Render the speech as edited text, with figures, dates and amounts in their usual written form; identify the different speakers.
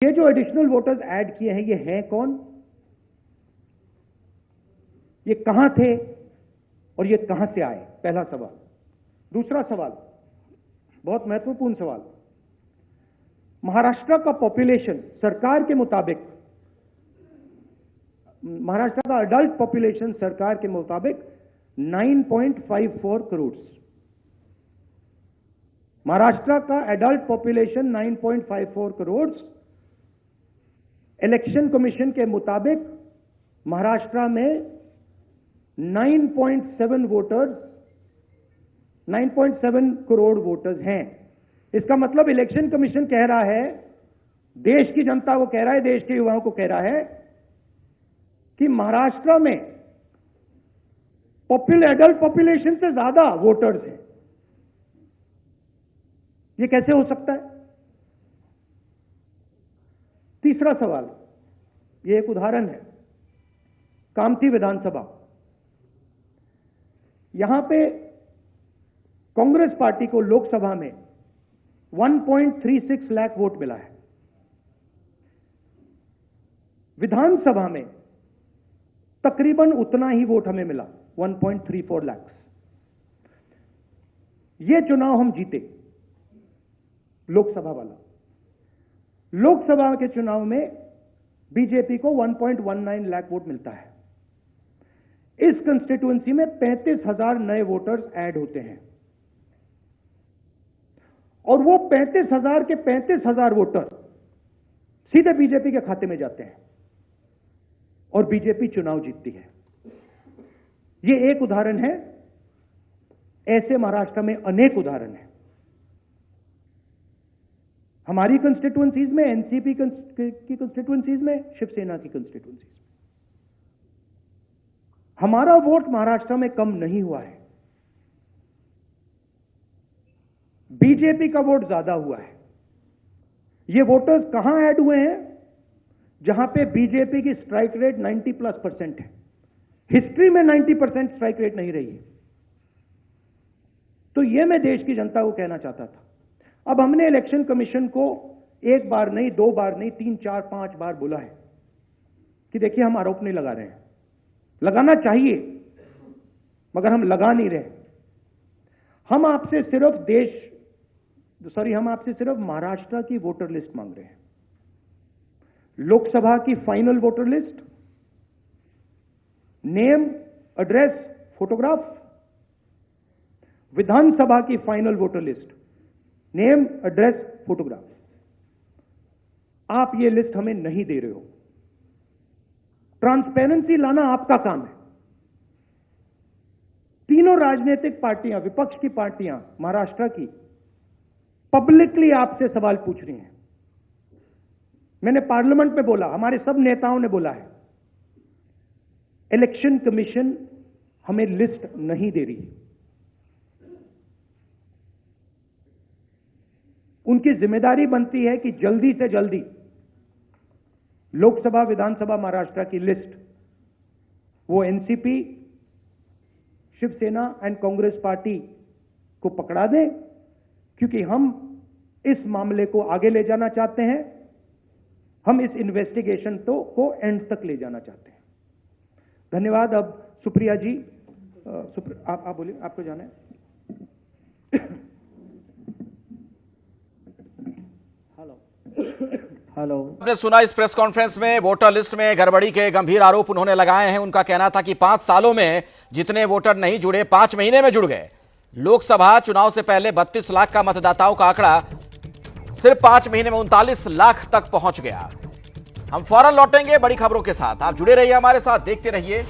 Speaker 1: ये जो additional voters add किए हैं, ये हैं कौन, ये कहां थे और ये कहां से आए? पहला सवाल। दूसरा सवाल, बहुत महत्वपूर्ण सवाल, महाराष्ट्र का पॉपुलेशन सरकार के मुताबिक, महाराष्ट्र का अडल्ट पॉपुलेशन सरकार के मुताबिक 9.54 करोड़। महाराष्ट्र का adult population 9.54 crore. Election commission के मुताबिक महाराष्ट्र में 9.7 करोड़ वोटर्स हैं। इसका मतलब इलेक्शन कमीशन कह रहा है, देश की जनता को कह रहा है, देश के युवाओं को कह रहा है कि महाराष्ट्र में एडल्ट पॉपुलेशन से ज्यादा वोटर्स हैं। यह कैसे हो सकता है? तीसरा सवाल, यह एक उदाहरण है, कामठी विधानसभा। यहां पे कांग्रेस पार्टी को लोकसभा में 1.36 लाख वोट मिला है। विधानसभा में तकरीबन उतना ही वोट हमें मिला, 1.34 लाख। यह चुनाव हम जीते, लोकसभा वाला। लोकसभा के चुनाव में बीजेपी को 1.19 लाख वोट मिलता है। इस कंस्टिट्यूएंसी में 35,000 नए वोटर्स ऐड होते हैं और वो 35,000 के 35,000 वोटर सीधे बीजेपी के खाते में जाते हैं और बीजेपी चुनाव जीतती है। ये एक उदाहरण है, ऐसे महाराष्ट्र में अनेक उदाहरण हैं। हमारी कंस्टिट्यूएंसीज में, एनसीपी की कंस्टिट्यूएंसीज में, शिवसेना की कंस्टिट्यूएंसीज में हमारा वोट महाराष्ट्र में कम नहीं हुआ है, बीजेपी का वोट ज्यादा हुआ है। ये वोटर्स कहां ऐड हुए हैं? जहां पे बीजेपी की स्ट्राइक रेट 90+% है। हिस्ट्री में 90% स्ट्राइक रेट नहीं रही है। तो यह मैं देश की जनता को कहना चाहता था। अब हमने इलेक्शन कमीशन को एक बार नहीं, दो बार नहीं, 3, 4, 5 बार बोला है कि देखिए हम आरोप नहीं लगा रहे हैं, लगाना चाहिए मगर हम लगा नहीं रहे। हम आपसे सिर्फ महाराष्ट्र की वोटर लिस्ट मांग रहे हैं, लोकसभा की final voter list, name, address, photograph. Vidhan Sabha की final voter list, name, address, photograph. आप ये लिस्ट हमें नहीं दे रहे हो। ट्रांसपेरेंसी लाना आपका काम है। तीनों राजनीतिक पार्टियां, विपक्ष की पार्टियां महाराष्ट्र की, पब्लिकली आपसे सवाल पूछ रही हैं। मैंने पार्लियामेंट में बोला, हमारे सब नेताओं ने बोला है, इलेक्शन कमीशन हमें लिस्ट नहीं दे रही। उनकी जिम्मेदारी बनती है कि जल्दी से जल्दी लोकसभा, विधानसभा महाराष्ट्र की लिस्ट वो NCP, Shiv Sena and Congress party को पकड़ा दें, क्योंकि हम इस मामले को आगे ले जाना चाहते हैं। हम इस इन्वेस्टिगेशन को एंड तक ले जाना चाहते हैं। धन्यवाद। अब सुप्रिया जी, आप बोलिए, आपको जाना है।
Speaker 2: हेलो।
Speaker 3: आपने सुना इस प्रेस कॉन्फ्रेंस में वोटर लिस्ट में गड़बड़ी के गंभीर आरोप उन्होंने लगाए हैं। उनका कहना था कि 5 सालों में जितने वोटर नहीं जुड़े, 5 महीने में जुड़ गए। लोकसभा चुनाव से पहले 32 लाख का मतदाताओं का आंकड़ा सिर्फ 5 महीने में 39 लाख तक पहुंच गया। हम फौरन लौटेंगे बड़ी खबरों के साथ। आप जुड़े रहिए हमारे साथ, देखते रहिए